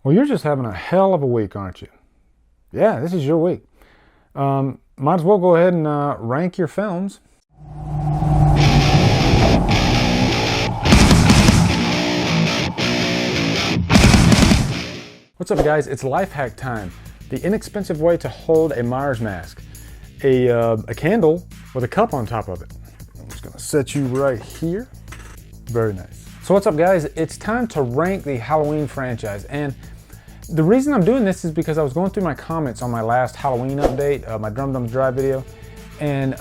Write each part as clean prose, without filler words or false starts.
Well, you're just having a hell of a week, aren't you? Yeah, this is your week. Might as well go ahead and rank your films. What's up, guys? It's life hack time. The inexpensive way to hold a Myers mask. A candle with a cup on top of it. I'm just gonna set you right here. Very nice. So what's up, guys? It's time to rank the Halloween franchise. And the reason I'm doing this is because I was going through my comments on my last Halloween update, my Drumdums Drive video, and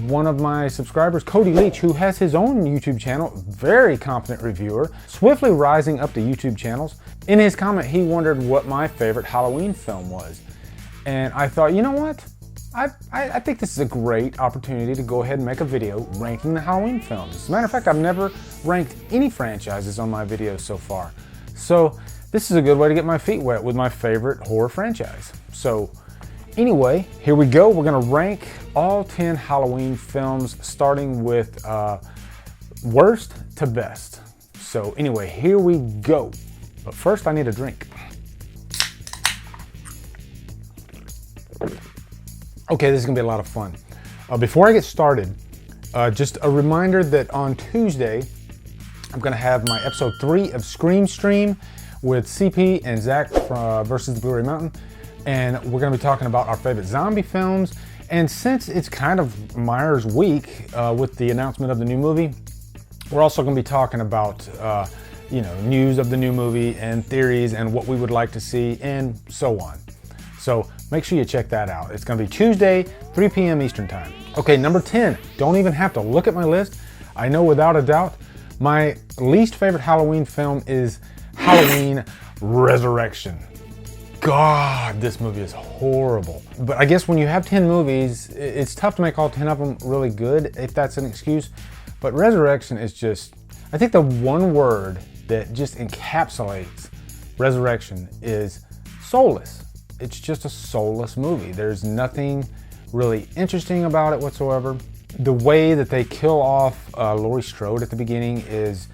one of my subscribers, Cody Leach, who has his own YouTube channel, very competent reviewer, swiftly rising up the YouTube channels. In his comment, he wondered what my favorite Halloween film was. And I thought, you know what? I think this is a great opportunity to go ahead and make a video ranking the Halloween films. As a matter of fact, I've never ranked any franchises on my videos so far. So this is a good way to get my feet wet with my favorite horror franchise. So anyway, here we go. We're gonna rank all 10 Halloween films, starting with worst to best. So anyway, here we go. But first I need a drink. Okay, this is gonna be a lot of fun. Before I get started, just a reminder that on Tuesday, I'm gonna have my episode 3 of Scream Stream with CP and Zach versus the Blue Ray Mountain. And we're gonna be talking about our favorite zombie films. And since it's kind of Myers week with the announcement of the new movie, we're also gonna be talking about news of the new movie and theories and what we would like to see and so on. So make sure you check that out. It's gonna be Tuesday, 3 p.m. Eastern time. Okay, number 10, don't even have to look at my list. I know without a doubt, my least favorite Halloween film is Halloween Resurrection. God, this movie is horrible. But I guess when you have 10 movies, it's tough to make all 10 of them really good, if that's an excuse. But Resurrection is just, I think the one word that just encapsulates Resurrection is soulless. It's just a soulless movie. There's nothing really interesting about it whatsoever. The way that they kill off Laurie Strode at the beginning is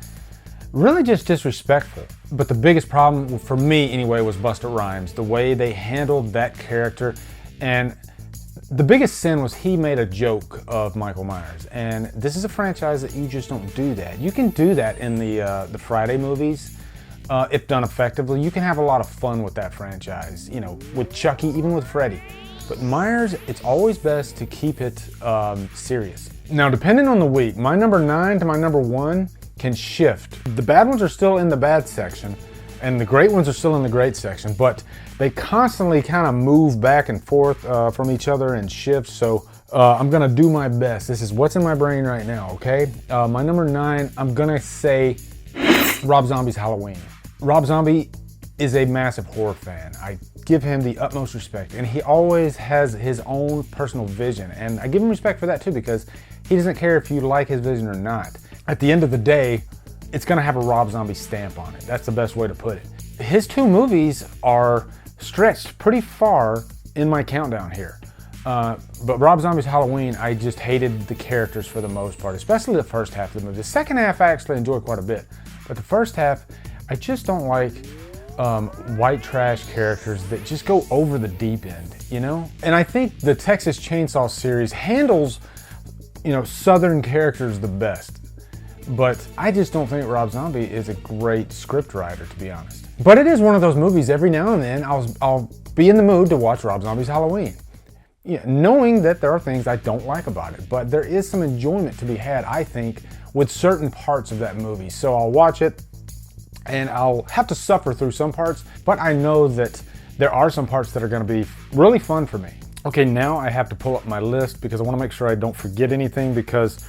really just disrespectful. But the biggest problem for me anyway was Busta Rhymes, the way they handled that character. And the biggest sin was he made a joke of Michael Myers. And this is a franchise that you just don't do that. You can do that in the Friday movies. If done effectively, you can have a lot of fun with that franchise, you know, with Chucky, even with Freddy. But Myers, it's always best to keep it serious. Now, depending on the week, my number 9 to my number 1 can shift. The bad ones are still in the bad section, and the great ones are still in the great section, but they constantly kind of move back and forth from each other and shift, so I'm gonna do my best. This is what's in my brain right now, okay? My number 9, I'm gonna say Rob Zombie's Halloween. Rob Zombie is a massive horror fan. I give him the utmost respect, and he always has his own personal vision, and I give him respect for that too, because he doesn't care if you like his vision or not. At the end of the day, it's gonna have a Rob Zombie stamp on it. That's the best way to put it. His 2 movies are stretched pretty far in my countdown here. But Rob Zombie's Halloween, I just hated the characters for the most part, especially the first half of the movie. The second half I actually enjoyed quite a bit, but the first half, I just don't like white trash characters that just go over the deep end, you know? And I think the Texas Chainsaw series handles, Southern characters the best. But I just don't think Rob Zombie is a great script writer, to be honest. But it is one of those movies every now and then I'll be in the mood to watch Rob Zombie's Halloween. Yeah, knowing that there are things I don't like about it, but there is some enjoyment to be had, I think, with certain parts of that movie. So I'll watch it, and I'll have to suffer through some parts, but I know that there are some parts that are gonna be really fun for me. Okay, now I have to pull up my list because I wanna make sure I don't forget anything, because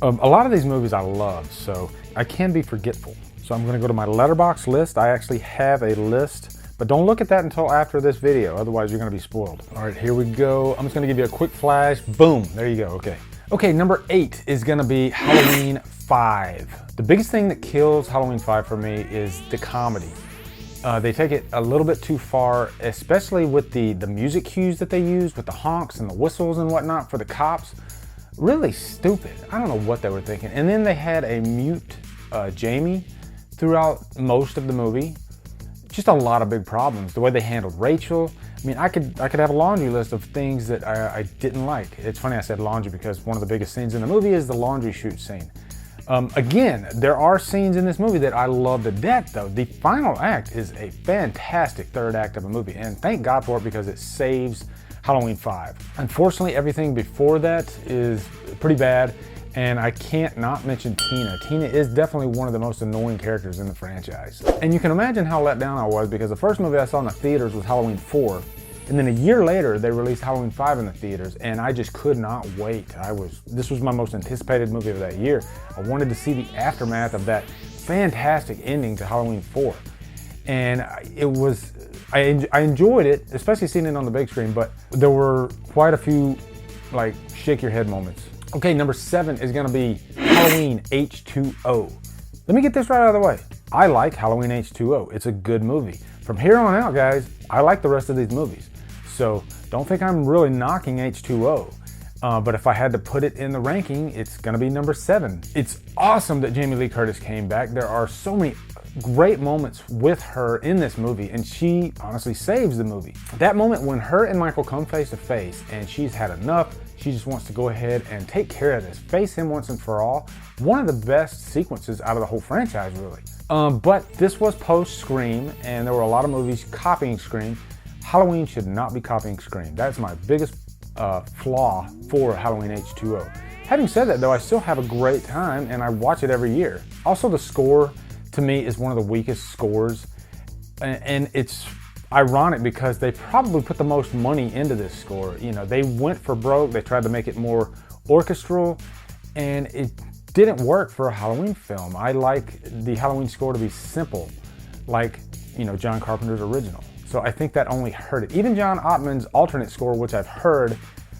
a lot of these movies I love, so I can be forgetful. So I'm gonna go to my Letterboxd list. I actually have a list, but don't look at that until after this video, otherwise you're gonna be spoiled. All right, here we go. I'm just gonna give you a quick flash. Boom, there you go, okay. Okay, number 8 is gonna be Halloween 5. The biggest thing that kills Halloween 5 for me is the comedy. They take it a little bit too far, especially with the music cues that they use, with the honks and the whistles and whatnot for the cops. Really stupid. I don't know what they were thinking. And then they had a mute Jamie throughout most of the movie. just a lot of big problems. The way they handled Rachel. I mean, I could have a laundry list of things that I didn't like. It's funny I said laundry because one of the biggest scenes in the movie is the laundry chute scene. Again, there are scenes in this movie that I love to death though. The final act is a fantastic third act of a movie, and thank God for it because it saves Halloween 5. Unfortunately, everything before that is pretty bad, and I can't not mention Tina. Tina is definitely one of the most annoying characters in the franchise. And you can imagine how let down I was because the first movie I saw in the theaters was Halloween 4, and then a year later they released Halloween 5 in the theaters, and I just could not wait. This was my most anticipated movie of that year. I wanted to see the aftermath of that fantastic ending to Halloween 4. And I enjoyed it, especially seeing it on the big screen, but there were quite a few like shake your head moments. Okay, number 7 is gonna be Halloween H2O. Let me get this right out of the way. I like Halloween H2O. It's a good movie. From here on out, guys, I like the rest of these movies. So don't think I'm really knocking H2O. But if I had to put it in the ranking, it's gonna be number 7. It's awesome that Jamie Lee Curtis came back. There are so many great moments with her in this movie, and she honestly saves the movie. That moment when her and Michael come face to face and she's had enough, she just wants to go ahead and take care of this, face him once and for all. One of the best sequences out of the whole franchise, really. But this was post-Scream, and there were a lot of movies copying Scream. Halloween should not be copying Scream. That's my biggest flaw for Halloween H2O. Having said that though, I still have a great time and I watch it every year. Also, the score to me is one of the weakest scores, and it's ironic because they probably put the most money into this score. You know, they went for broke, they tried to make it more orchestral, and it didn't work for a Halloween film. I like the Halloween score to be simple, like, you know, John Carpenter's original. So I think that only hurt it. Even John Ottman's alternate score, which I've heard,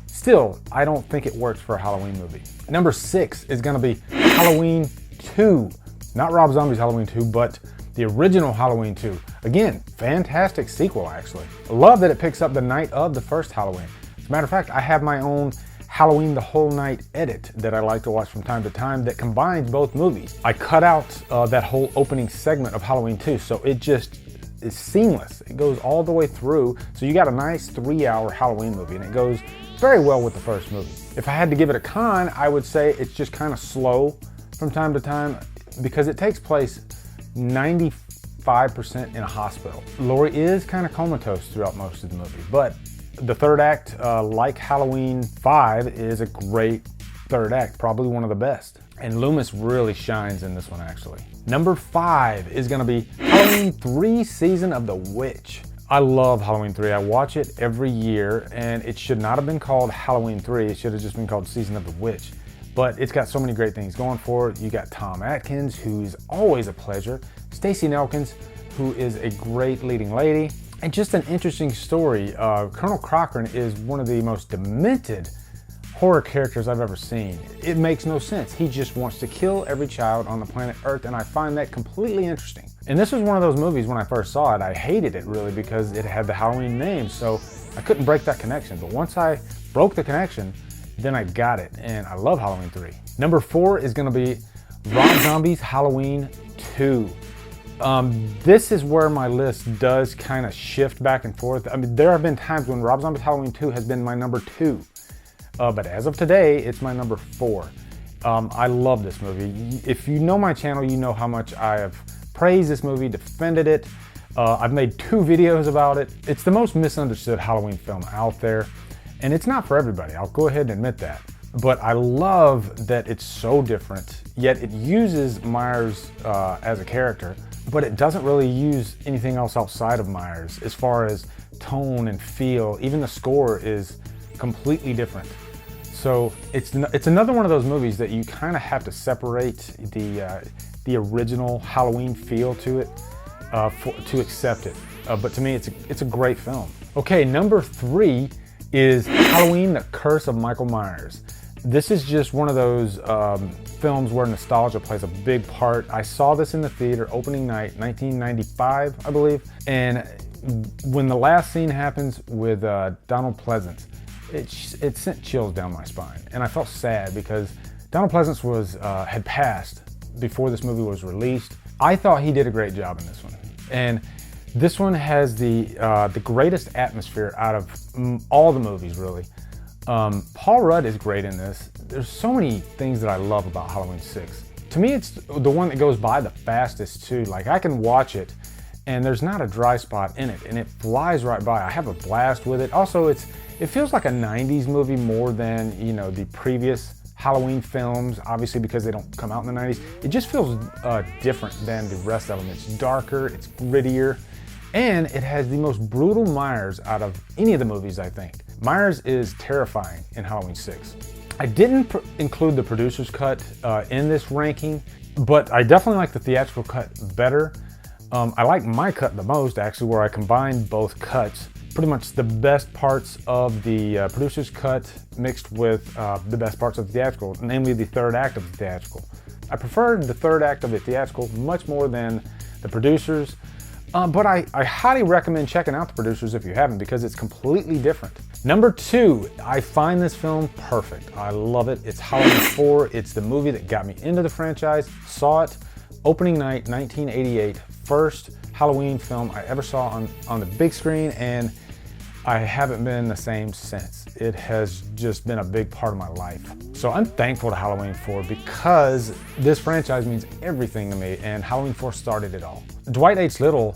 still, I don't think it works for a Halloween movie. Number 6 is gonna be Halloween 2. Not Rob Zombie's Halloween 2, but the original Halloween 2. Again, fantastic sequel, actually. I love that it picks up the night of the first Halloween. As a matter of fact, I have my own Halloween the Whole Night edit that I like to watch from time to time that combines both movies. I cut out that whole opening segment of Halloween 2, so it just is seamless. It goes all the way through, so you got a nice 3-hour Halloween movie, and it goes very well with the first movie. If I had to give it a con, I would say it's just kind of slow from time to time because it takes place 95% in a hospital. Laurie is kind of comatose throughout most of the movie, but the third act, like Halloween 5, is a great third act, probably one of the best. And Loomis really shines in this one, actually. Number 5 is gonna be Halloween 3 Season of the Witch. I love Halloween 3. I watch it every year, and it should not have been called Halloween 3. It should have just been called Season of the Witch. But it's got so many great things going for it. You got Tom Atkins, who's always a pleasure. Stacey Nelkins, who is a great leading lady. And just an interesting story. Colonel Cochran is one of the most demented horror characters I've ever seen. It makes no sense. He just wants to kill every child on the planet Earth, and I find that completely interesting. And this was one of those movies when I first saw it, I hated it really because it had the Halloween name, so I couldn't break that connection. But once I broke the connection, then I got it, and I love Halloween 3. Number 4 is gonna be Rob Zombie's Halloween 2. This is where my list does kind of shift back and forth. I mean, there have been times when Rob Zombie's Halloween 2 has been my number 2. But as of today, it's my number 4. I love this movie. If you know my channel, you know how much I have praised this movie, defended it. I've made 2 videos about it. It's the most misunderstood Halloween film out there, and it's not for everybody. I'll go ahead and admit that. But I love that it's so different, yet it uses Myers as a character, but it doesn't really use anything else outside of Myers as far as tone and feel. Even the score is completely different. So it's another one of those movies that you kind of have to separate the original Halloween feel to it to accept it. But to me, it's a great film. Okay, number 3 is Halloween: The Curse of Michael Myers. This is just one of those films where nostalgia plays a big part. I saw this in the theater opening night, 1995, I believe. And when the last scene happens with Donald Pleasance, it sent chills down my spine. And I felt sad because Donald Pleasance had passed before this movie was released. I thought he did a great job in this one. And This one has the greatest atmosphere out of all the movies, really. Paul Rudd is great in this. There's so many things that I love about Halloween 6. To me, it's the one that goes by the fastest too. Like, I can watch it and there's not a dry spot in it, and it flies right by. I have a blast with it. Also, it feels like a 90s movie more than, you know, the previous Halloween films, obviously because they don't come out in the 90s. It just feels different than the rest of them. It's darker, it's grittier, and it has the most brutal Myers out of any of the movies, I think. Myers is terrifying in Halloween 6. I didn't include the producer's cut in this ranking, but I definitely like the theatrical cut better. I like my cut the most, actually, where I combined both cuts. Pretty much the best parts of the producer's cut mixed with the best parts of the theatrical, namely the third act of the theatrical. I preferred the third act of the theatrical much more than the producer's, but I highly recommend checking out the producer's if you haven't, because it's completely different. Number 2, I find this film perfect. I love it. It's Halloween 4. It's the movie that got me into the franchise. Saw it opening night, 1988. First Halloween film I ever saw on the big screen, and I haven't been the same since. It has just been a big part of my life. So I'm thankful to Halloween 4 because this franchise means everything to me, and Halloween 4 started it all. Dwight H. Little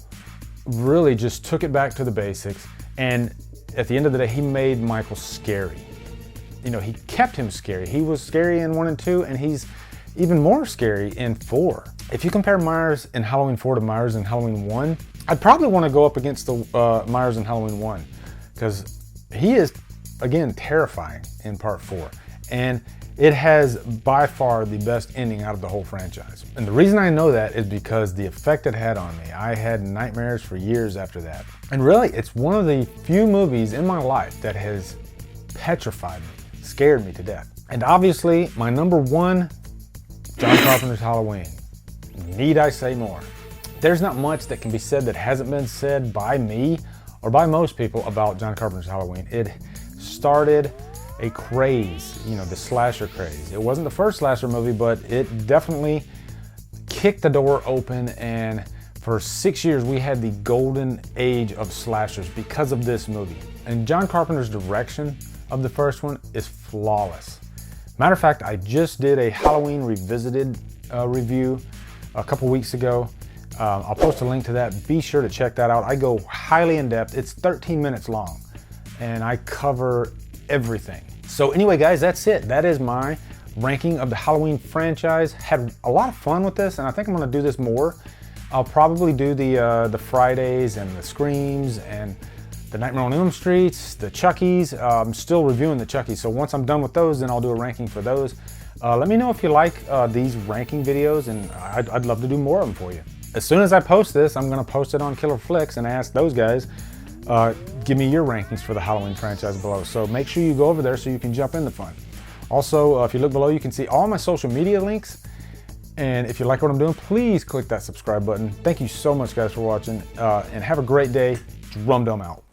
really just took it back to the basics, and at the end of the day, he made Michael scary. You know, he kept him scary. He was scary in 1 and 2, and he's even more scary in 4. If you compare Myers in Halloween 4 to Myers in Halloween 1, I'd probably want to go up against the Myers in Halloween 1, because he is, again, terrifying in part 4. And it has by far the best ending out of the whole franchise. And the reason I know that is because the effect it had on me. I had nightmares for years after that. And really, it's one of the few movies in my life that has petrified me, scared me to death. And obviously, my number 1, John Carpenter's Halloween. Need I say more? There's not much that can be said that hasn't been said by me or by most people about John Carpenter's Halloween. It started a craze, you know, the slasher craze. It wasn't the first slasher movie, but it definitely kicked the door open, and for 6 years we had the golden age of slashers because of this movie. And John Carpenter's direction of the first one is flawless. Matter of fact, I just did a Halloween Revisited review a couple weeks ago. I'll post a link to that. Be sure to check that out. I go highly in depth. It's 13 minutes long, and I cover everything. So anyway, guys, that's it. That is my ranking of the Halloween franchise. Had a lot of fun with this, and I think I'm going to do this more. I'll probably do the Fridays and the Screams and the Nightmare on Elm Streets, the Chuckies. I'm still reviewing the Chuckies, so once I'm done with those, then I'll do a ranking for those. Let me know if you like these ranking videos, and I'd love to do more of them for you. As soon as I post this, I'm going to post it on Killer Flicks and ask those guys, give me your rankings for the Halloween franchise below. So make sure you go over there so you can jump in the fun. Also, if you look below, you can see all my social media links. And if you like what I'm doing, please click that subscribe button. Thank you so much, guys, for watching, and have a great day. Drumdum out.